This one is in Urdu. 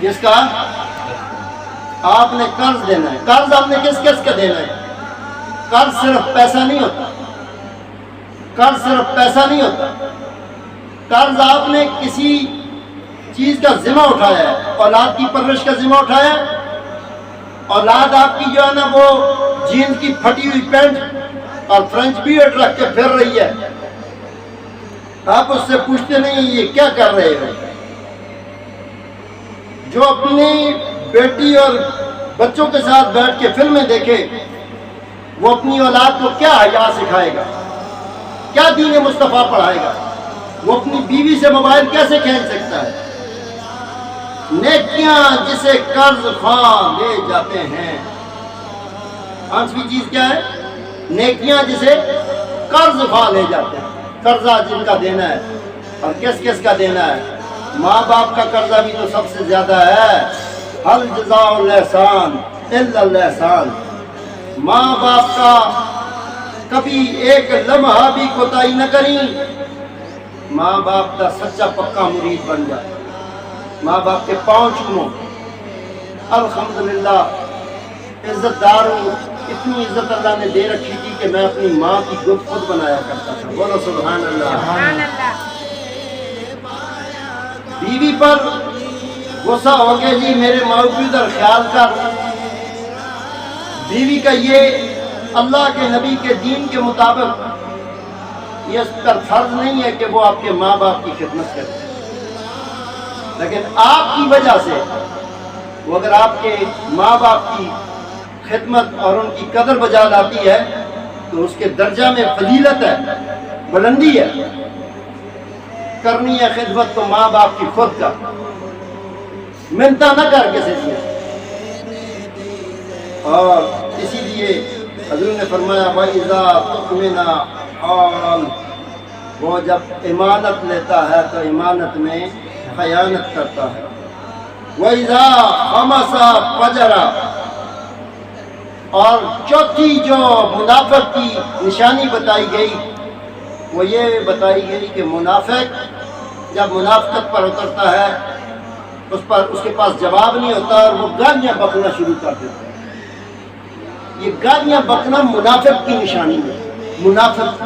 کس کا؟ آپ نے قرض دینا ہے۔ قرض آپ نے کس کس کا دینا ہے؟ قرض صرف پیسہ نہیں ہوتا، قرض صرف پیسہ نہیں ہوتا، قرض آپ نے کسی چیز کا ذمہ اٹھایا ہے، اولاد کی پرورش کا ذمہ اٹھایا ہے۔ اولاد آپ کی جو ہے نا وہ جینز کی پھٹی ہوئی پینٹ اور فرنچ بیئرڈ رکھ کے پھر رہی ہے، آپ اس سے پوچھتے نہیں یہ کیا کر رہے ہو؟ جو اپنی بیٹی اور بچوں کے ساتھ بیٹھ کے فلمیں دیکھے وہ اپنی اولاد کو کیا حیا سکھائے گا، کیا دین مصطفیٰ پڑھائے گا؟ وہ اپنی بیوی سے موبائل کیسے کھینچ سکتا ہے؟ نیکیاں جسے قرض خواہ لے جاتے ہیں، پانچویں چیز کیا ہے؟ نیکیاں جسے قرض خواہ لے جاتے ہیں۔ قرضہ جن کا دینا ہے، اور کس کس کا دینا ہے؟ ماں باپ کا قرضہ بھی تو سب سے زیادہ ہے۔ حل جزاء الاحسان الا الاحسان، ماں باپ کا کبھی ایک لمحہ بھی کوتاہی نہ کریں، ماں باپ کا سچا پکا مرید بن جائے، ماں باپ کے پاؤں چومو۔ الحمدللہ عزت دار ہوں، اتنی عزت اللہ نے دے رکھی تھی کہ میں اپنی ماں کی گفت خود بنایا کرتا تھا۔ بولو سبحان اللہ۔ بیوی پر غصہ ہو گیا جی میرے موجود اور خیال کر، بیوی کا یہ اللہ کے نبی کے دین کے مطابق یہ اس پر فرض نہیں ہے کہ وہ آپ کے ماں باپ کی خدمت کرے، لیکن آپ کی وجہ سے وہ اگر آپ کے ماں باپ کی خدمت اور ان کی قدر بجا لاتی ہے تو اس کے درجہ میں فضیلت ہے، بلندی ہے۔ کرنی ہے خدمت تو ماں باپ کی خود کا، منتا نہ کر کسی سے۔ اور اسی لیے حضور نے فرمایا وَإِذَا تُؤْمِنَ حَالٍ، وہ جب امانت لیتا ہے تو امانت میں خیانت کرتا ہے۔ وَإِذَا خَمَسَ فَجَرَ، اور چوتھی جو منافق کی نشانی بتائی گئی وہ یہ بتائی گئی کہ منافق جب منافقت پر اترتا ہے اس کے پاس جواب نہیں ہوتا اور وہ گالیاں بکنا شروع کر دیتا ہے۔ یہ گالیاں بکنا منافق کی نشانی ہے، منافق